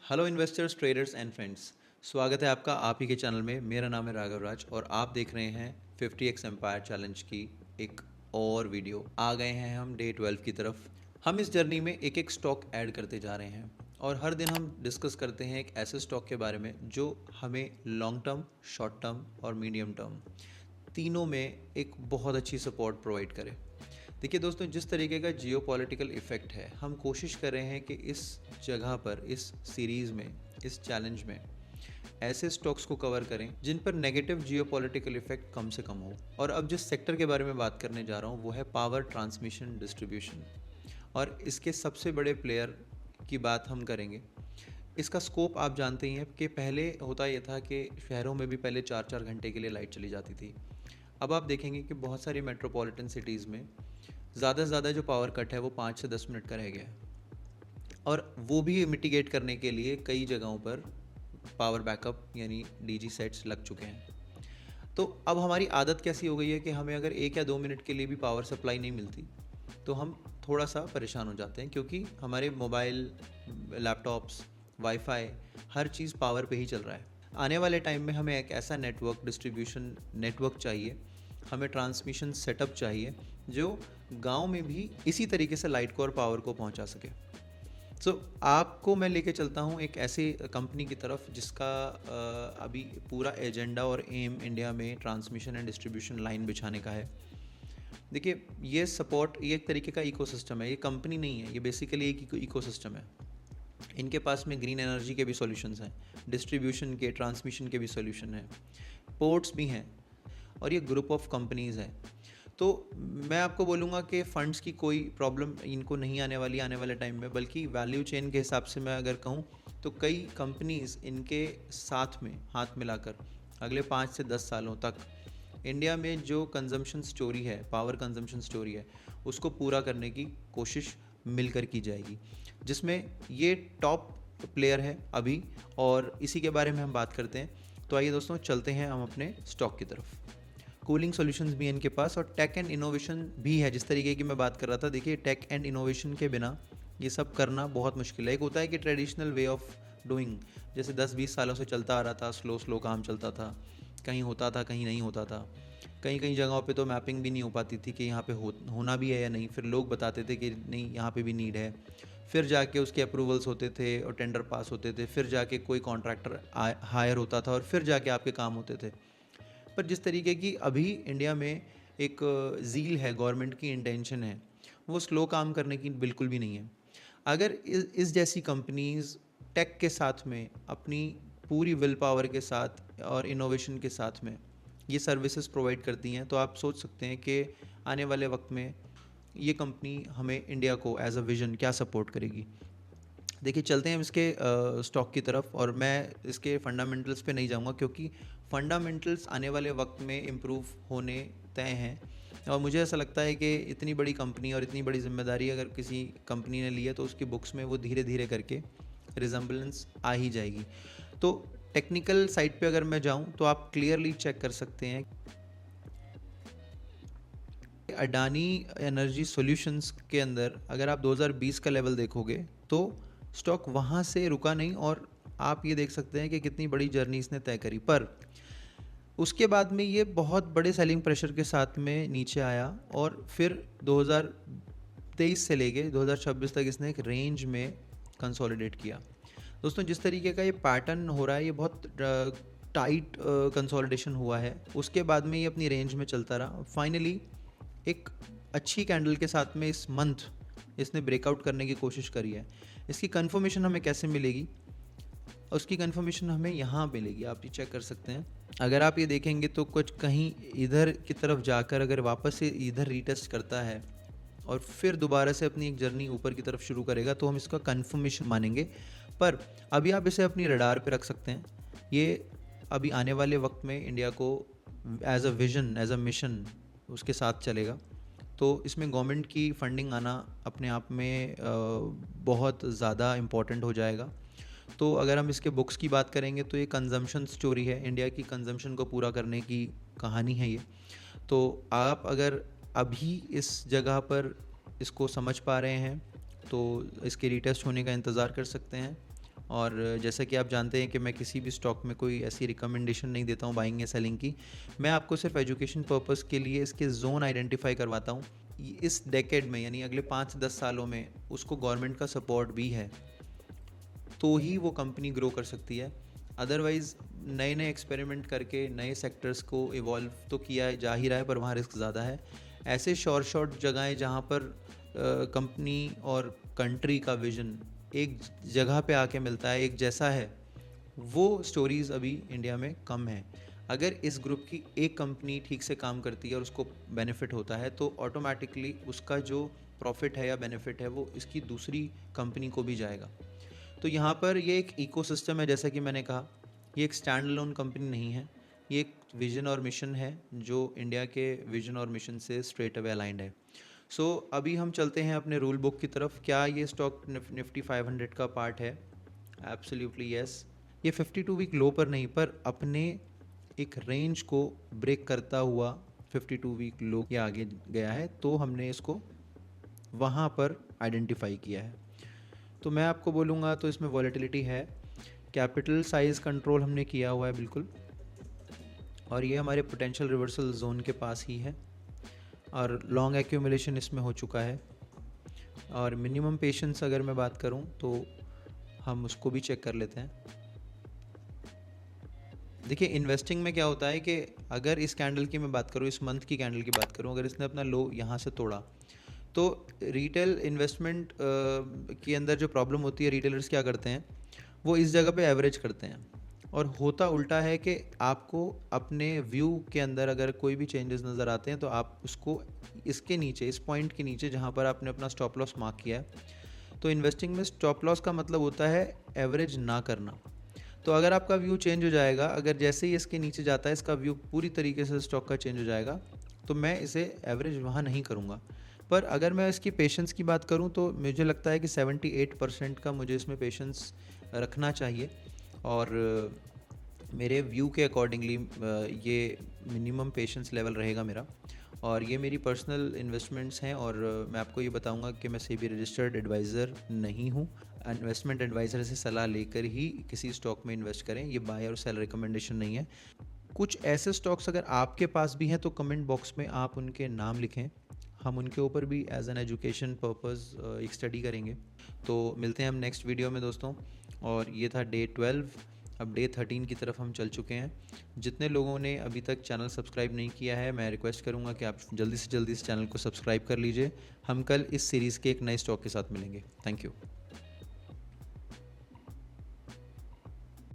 Hello investors, traders and friends. स्वागत है आपका आप ही के चैनल में। मेरा नाम है राघव राज और आप देख रहे हैं 50x एम्पायर चैलेंज की एक और वीडियो। आ गए हैं हम डे 12 की तरफ। हम इस जर्नी में एक एक स्टॉक ऐड करते जा रहे हैं और हर दिन हम डिस्कस करते हैं एक ऐसे स्टॉक के बारे में जो हमें लॉन्ग टर्म, शॉर्ट टर्म और मीडियम टर्म तीनों में एक बहुत अच्छी सपोर्ट प्रोवाइड करे। देखिए दोस्तों, जिस तरीके का जियो पॉलिटिकल इफ़ेक्ट है, हम कोशिश कर रहे हैं कि इस जगह पर, इस सीरीज़ में, इस चैलेंज में ऐसे स्टॉक्स को कवर करें जिन पर नेगेटिव जियो पॉलिटिकल इफेक्ट कम से कम हो। और अब जिस सेक्टर के बारे में बात करने जा रहा हूँ वो है पावर ट्रांसमिशन डिस्ट्रीब्यूशन, और इसके सबसे बड़े प्लेयर की बात हम करेंगे। इसका स्कोप आप जानते ही हैं कि पहले होता यह था कि शहरों में भी पहले 4-4 घंटे के लिए लाइट चली जाती थी। अब आप देखेंगे कि बहुत सारी मेट्रोपॉलिटन सिटीज़ में ज़्यादा से ज़्यादा जो पावर कट है वो 5 से 10 मिनट का रह गया है, और वो भी मिटिगेट करने के लिए कई जगहों पर पावर बैकअप यानी डीजी सेट्स लग चुके हैं। तो अब हमारी आदत कैसी हो गई है कि हमें अगर 1 या 2 मिनट के लिए भी पावर सप्लाई नहीं मिलती तो हम थोड़ा सा परेशान हो जाते हैं, क्योंकि हमारे मोबाइल, लैपटॉप्स, वाईफाई, हर चीज़ पावर पे ही चल रहा है। आने वाले टाइम में हमें एक ऐसा नेटवर्क, डिस्ट्रीब्यूशन नेटवर्क चाहिए, हमें ट्रांसमिशन सेटअप चाहिए जो गांव में भी इसी तरीके से लाइट को और पावर को पहुंचा सके। आपको मैं लेके चलता हूँ एक ऐसी कंपनी की तरफ जिसका अभी पूरा एजेंडा और एम इंडिया में ट्रांसमिशन एंड डिस्ट्रीब्यूशन लाइन बिछाने का है। देखिए, ये एक तरीके का इकोसिस्टम है, ये कंपनी नहीं है, ये बेसिकली एक इकोसिस्टम है। इनके पास में ग्रीन एनर्जी के भी सॉल्यूशंस हैं, डिस्ट्रीब्यूशन के, ट्रांसमिशन के भी सॉल्यूशन हैं, पोर्ट्स भी हैं, और ये ग्रुप ऑफ कंपनीज़ हैं। तो मैं आपको बोलूँगा कि फ़ंड्स की कोई प्रॉब्लम इनको नहीं आने वाली आने वाले टाइम में, बल्कि वैल्यू चेन के हिसाब से मैं अगर कहूँ तो कई कंपनीज़ इनके साथ में हाथ मिलाकर अगले 5 से 10 सालों तक इंडिया में जो कंजम्पशन स्टोरी है, पावर कंजम्पशन स्टोरी है, उसको पूरा करने की कोशिश मिलकर की जाएगी, जिसमें ये टॉप प्लेयर है अभी, और इसी के बारे में हम बात करते हैं। तो आइए दोस्तों, चलते हैं हम अपने स्टॉक की तरफ। कूलिंग सॉल्यूशंस भी इनके पास और टेक एंड इनोवेशन भी है। जिस तरीके की मैं बात कर रहा था, देखिए टेक एंड इनोवेशन के बिना ये सब करना बहुत मुश्किल है। एक होता है कि ट्रेडिशनल वे ऑफ डूइंग, जैसे 10-20 सालों से चलता आ रहा था, स्लो स्लो काम चलता था, कहीं होता था कहीं नहीं होता था, कहीं कहीं जगहों पे तो मैपिंग भी नहीं हो पाती थी कि यहाँ पे होना भी है या नहीं, फिर लोग बताते थे कि नहीं यहाँ पे भी नीड है, फिर जाके उसके अप्रूवल्स होते थे और टेंडर पास होते थे, फिर जाके कोई कॉन्ट्रैक्टर हायर होता था और फिर जाके आपके काम होते थे। पर जिस तरीके की अभी इंडिया में एक ज़ील है, गवर्नमेंट की इंटेंशन है, वो स्लो काम करने की बिल्कुल भी नहीं है। अगर इस जैसी कंपनीज़ टेक के साथ में, अपनी पूरी विल पावर के साथ और इनोवेशन के साथ में ये सर्विसेज प्रोवाइड करती हैं, तो आप सोच सकते हैं कि आने वाले वक्त में ये कंपनी हमें, इंडिया को एज अ विज़न क्या सपोर्ट करेगी। देखिए, चलते हैं इसके स्टॉक की तरफ, और मैं इसके फंडामेंटल्स पे नहीं जाऊंगा क्योंकि फंडामेंटल्स आने वाले वक्त में इम्प्रूव होने तय हैं। और मुझे ऐसा लगता है कि इतनी बड़ी कंपनी और इतनी बड़ी जिम्मेदारी अगर किसी कंपनी ने ली है तो उसकी बुक्स में वो धीरे धीरे करके रिजम्बलेंस आ ही जाएगी। तो टेक्निकल साइड पे अगर मैं जाऊं तो आप क्लियरली चेक कर सकते हैं, अडानी एनर्जी सॉल्यूशंस के अंदर अगर आप 2020 का लेवल देखोगे तो स्टॉक वहाँ से रुका नहीं, और आप ये देख सकते हैं कि कितनी बड़ी जर्नी इसने तय करी। पर उसके बाद में ये बहुत बड़े सेलिंग प्रेशर के साथ में नीचे आया, और फिर 2023 से लेके 2026 तक इसने एक रेंज में कंसोलिडेट किया। दोस्तों, जिस तरीके का ये पैटर्न हो रहा है, ये बहुत टाइट कंसोलिडेशन हुआ है। उसके बाद में ये अपनी रेंज में चलता रहा, फाइनली एक अच्छी कैंडल के साथ में इस मंथ इसने ब्रेकआउट करने की कोशिश करी है। इसकी कंफर्मेशन हमें कैसे मिलेगी? उसकी कंफर्मेशन हमें यहाँ मिलेगी, आप ये चेक कर सकते हैं। अगर आप ये देखेंगे तो कुछ कहीं इधर की तरफ जाकर अगर वापस से इधर रीटेस्ट करता है और फिर दोबारा से अपनी एक जर्नी ऊपर की तरफ शुरू करेगा तो हम इसका कंफर्मेशन मानेंगे। पर अभी आप इसे अपनी रडार पे रख सकते हैं। ये अभी आने वाले वक्त में इंडिया को as a vision, as a mission उसके साथ चलेगा। तो इसमें गवर्नमेंट की फंडिंग आना अपने आप में बहुत ज़्यादा इम्पॉर्टेंट हो जाएगा। तो अगर हम इसके बुक्स की बात करेंगे तो ये कंजम्पशन स्टोरी है, इंडिया की कंजम्पशन को पूरा करने की कहानी है ये। तो आप अगर अभी इस जगह पर इसको समझ पा रहे हैं तो इसके रीटेस्ट होने का इंतज़ार कर सकते हैं, और जैसा कि आप जानते हैं कि मैं किसी भी स्टॉक में कोई ऐसी रिकमेंडेशन नहीं देता हूँ बाइंग या सेलिंग की। मैं आपको सिर्फ एजुकेशन पर्पस के लिए इसके जोन आइडेंटिफाई करवाता हूँ। इस डेकेड में यानी अगले 5-10 सालों में उसको गवर्नमेंट का सपोर्ट भी है तो ही वो कंपनी ग्रो कर सकती है। अदरवाइज़ नए नए एक्सपेरिमेंट करके नए सेक्टर्स को इवॉल्व तो किया जा ही रहा है, पर वहाँ रिस्क ज़्यादा है। ऐसे शॉर्ट जगहें जहाँ पर कंपनी और कंट्री का विजन एक जगह पे आके मिलता है, एक जैसा है, वो स्टोरीज़ अभी इंडिया में कम है। अगर इस ग्रुप की एक कंपनी ठीक से काम करती है और उसको बेनिफिट होता है तो ऑटोमेटिकली उसका जो प्रॉफिट है या बेनिफिट है वो इसकी दूसरी कंपनी को भी जाएगा। तो यहाँ पर ये एक इकोसिस्टम है, जैसा कि मैंने कहा, ये एक स्टैंड अलोन कंपनी नहीं है, ये एक विजन और मिशन है जो इंडिया के विजन और मिशन से स्ट्रेट अवे अलाइंड है। सो अभी हम चलते हैं अपने रूल बुक की तरफ। क्या ये स्टॉक निफ्टी 500 का पार्ट है? Absolutely yes. ये 52 वीक लो पर नहीं, पर अपने एक रेंज को ब्रेक करता हुआ 52 वीक लो के आगे गया है, तो हमने इसको वहाँ पर आइडेंटिफाई किया है। तो मैं आपको बोलूँगा तो इसमें वॉलेटिलिटी है, कैपिटल साइज़ कंट्रोल हमने किया हुआ है बिल्कुल, और ये हमारे पोटेंशियल रिवर्सल जोन के पास ही है, और लॉन्ग एक्यूमुलेशन इसमें हो चुका है। और मिनिमम पेशेंस अगर मैं बात करूं तो हम उसको भी चेक कर लेते हैं। देखिए, इन्वेस्टिंग में क्या होता है कि अगर इस कैंडल की मैं बात करूं, इस मंथ की कैंडल की बात करूं, अगर इसने अपना लो यहाँ से तोड़ा तो रिटेल इन्वेस्टमेंट के अंदर जो प्रॉब्लम होती है, रिटेलर्स क्या करते हैं, वो इस जगह पे एवरेज करते हैं, और होता उल्टा है कि आपको अपने व्यू के अंदर अगर कोई भी चेंजेस नज़र आते हैं तो आप उसको इसके नीचे, इस पॉइंट के नीचे जहाँ पर आपने अपना स्टॉप लॉस मार्क किया है, तो इन्वेस्टिंग में स्टॉप लॉस का मतलब होता है एवरेज ना करना। तो अगर आपका व्यू चेंज हो जाएगा, अगर जैसे ही इसके नीचे जाता है इसका व्यू पूरी तरीके से स्टॉक का चेंज हो जाएगा, तो मैं इसे एवरेज वहाँ नहीं करूँगा। पर अगर मैं इसकी पेशेंस की बात करूँ तो मुझे लगता है कि 78% का मुझे इसमें पेशेंस रखना चाहिए, और मेरे व्यू के अकॉर्डिंगली ये मिनिमम पेशेंस लेवल रहेगा मेरा। और ये मेरी पर्सनल इन्वेस्टमेंट्स हैं, और मैं आपको ये बताऊंगा कि मैं सेबी रजिस्टर्ड एडवाइज़र नहीं हूँ। इन्वेस्टमेंट एडवाइज़र से सलाह लेकर ही किसी स्टॉक में इन्वेस्ट करें, ये बाय और सेल रिकमेंडेशन नहीं है। कुछ ऐसे स्टॉक्स अगर आपके पास भी हैं तो कमेंट बॉक्स में आप उनके नाम लिखें, हम उनके ऊपर भी एज एन एजुकेशन पर्पज़ एक स्टडी करेंगे। तो मिलते हैं हम नेक्स्ट वीडियो में दोस्तों। और ये था डे 12, अब डे 13 की तरफ हम चल चुके हैं। जितने लोगों ने अभी तक चैनल सब्सक्राइब नहीं किया है, मैं रिक्वेस्ट करूंगा कि आप जल्दी से जल्दी इस चैनल को सब्सक्राइब कर लीजिए। हम कल इस सीरीज़ के एक नए स्टॉक के साथ मिलेंगे। Thank you.